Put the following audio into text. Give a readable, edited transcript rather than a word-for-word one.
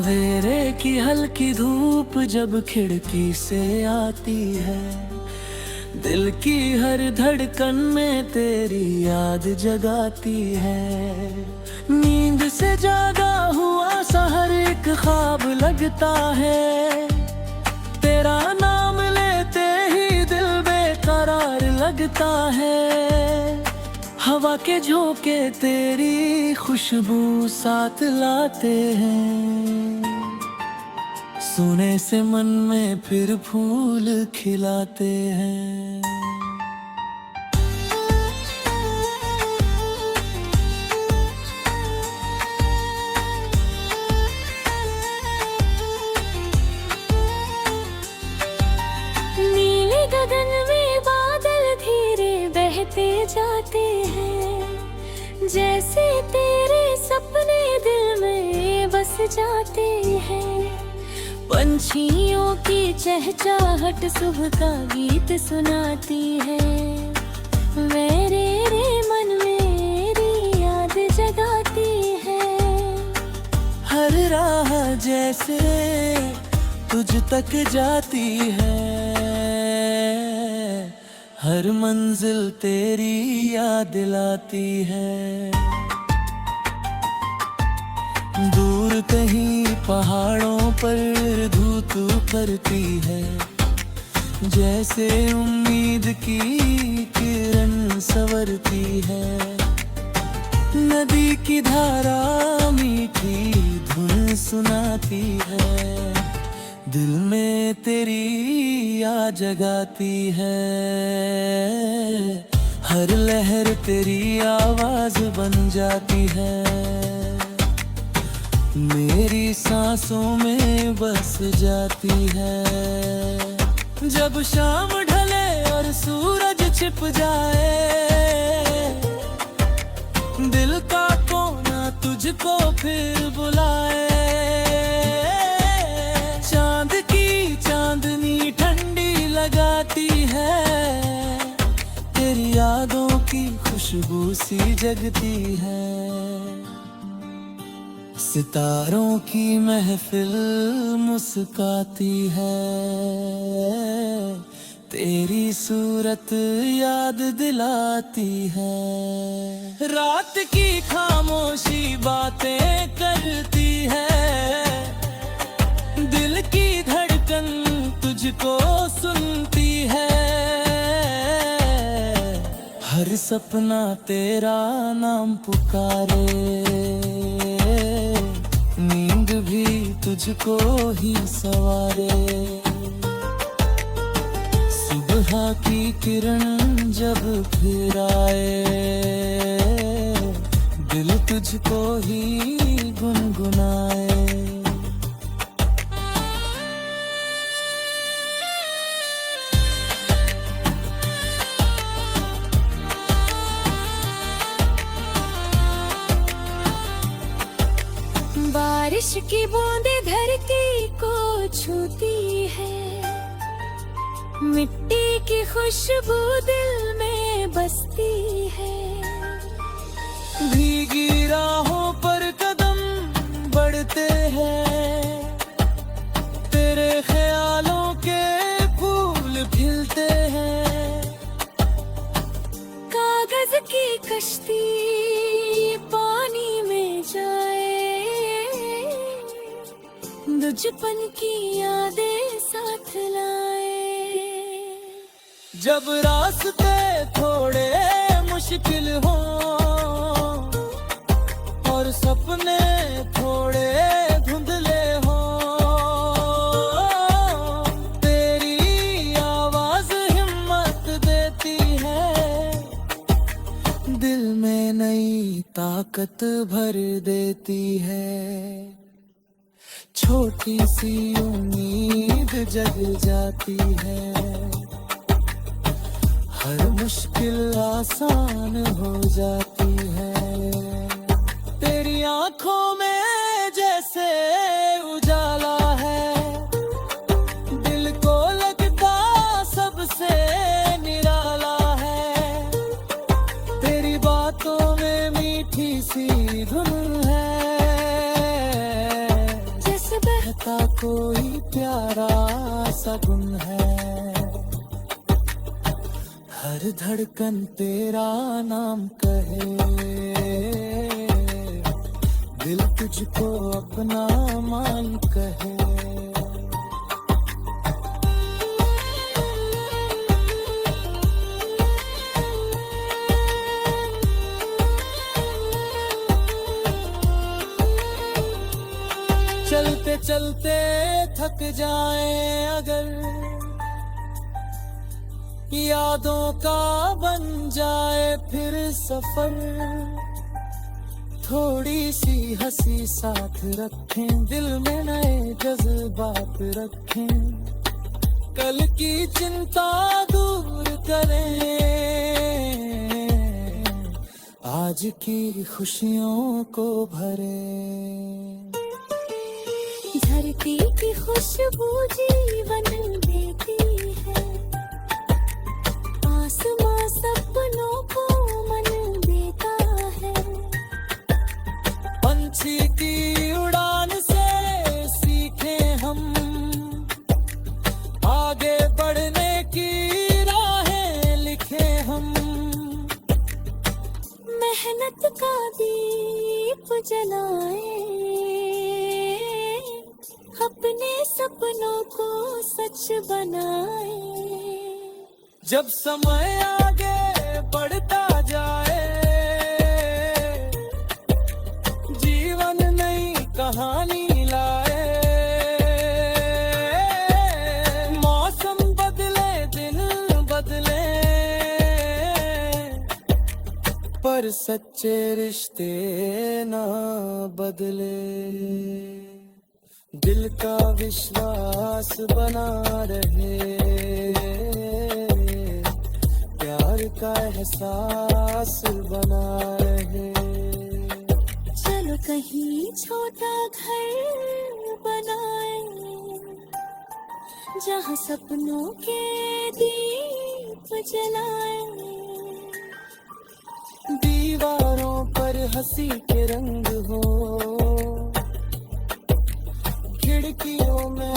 सवेरे की हल्की धूप जब खिड़की से आती है, दिल की हर धड़कन में तेरी याद जगाती है। नींद से जागा हुआ सा हर एक ख्वाब लगता है, तेरा नाम लेते ही दिल बेकरार लगता है। हवा के झोंके तेरी खुशबू साथ लाते हैं, सोने से मन में फिर फूल खिलाते हैं। नीले गगन में बादल धीरे बहते जाते हैं, जैसे तेरे सपने दिल में बस जाते हैं। पंछियों की चहचहाहट सुबह का गीत सुनाती है, मेरे मन मेरी याद जगाती है। हर राह जैसे तुझ तक जाती है, हर मंजिल तेरी याद दिलाती है। दूर कहीं पहाड़ों पर धूप करती है, जैसे उम्मीद की किरण संवरती है। नदी की धारा मीठी धुन सुनाती है, दिल में तेरी याद जगाती है। हर लहर तेरी आवाज बन जाती है, मेरी सांसों में बस जाती है। जब शाम ढले और सूरज छिप जाए, दिल का कोना तुझको फिर बुलाए। चांद की चांदनी ठंडी लगाती है, तेरी यादों की खुशबू सी जगती है। सितारों की महफिल मुस्काती है, तेरी सूरत याद दिलाती है। रात की खामोशी बातें करती है, दिल की धड़कन तुझको सुनती है। हर सपना तेरा नाम पुकारे, नींद भी तुझको ही सवारे। सुबह की किरण जब फिर आए, दिल तुझको ही गुनगुनाए। बारिश की बूंदें धरती को छूती है, मिट्टी की खुशबू दिल में बसती है। भीगी राहों पर कदम बढ़ते हैं, तेरे ख्यालों के फूल खिलते हैं। कागज की कश्ती पानी में जाए, बचपन की यादें साथ लाए। जब रास्ते थोड़े मुश्किल हो और सपने थोड़े धुंधले हो, तेरी आवाज हिम्मत देती है, दिल में नई ताकत भर देती है। छोटी सी उम्मीद जग जाती है, हर मुश्किल आसान हो जाती है। तेरी आंखों में जैसे उजाला है, दिल को लगता सबसे निराला है। तेरी बातों में मीठी सी धुन है, जैसे सा गुण है। हर धड़कन तेरा नाम कहे, दिल तुझको अपना मालिक कहे। चलते चलते थक जाए अगर, यादों का बन जाए फिर सफर। थोड़ी सी हंसी साथ रखें, दिल में नए जज्बात रखें। कल की चिंता दूर करें, आज की खुशियों को भरें। धरती की खुशबू जीवन देती है, आसमां सपनों को मन देता है। पंछी की उड़ान से सीखे हम, आगे बढ़ने की राहें लिखे हम। मेहनत का दीप जलाए, अपने सपनों को सच बनाए। जब समय आगे बढ़ता जाए, जीवन नई कहानी लाए। मौसम बदले दिन बदले, पर सच्चे रिश्ते ना बदले। दिल का विश्वास बना रहे, प्यार का एहसास बना रहे। चलो कहीं छोटा घर बनाए, जहाँ सपनों के दीप जलाए। दीवारों पर हंसी के रंग हो, खिड़कियों में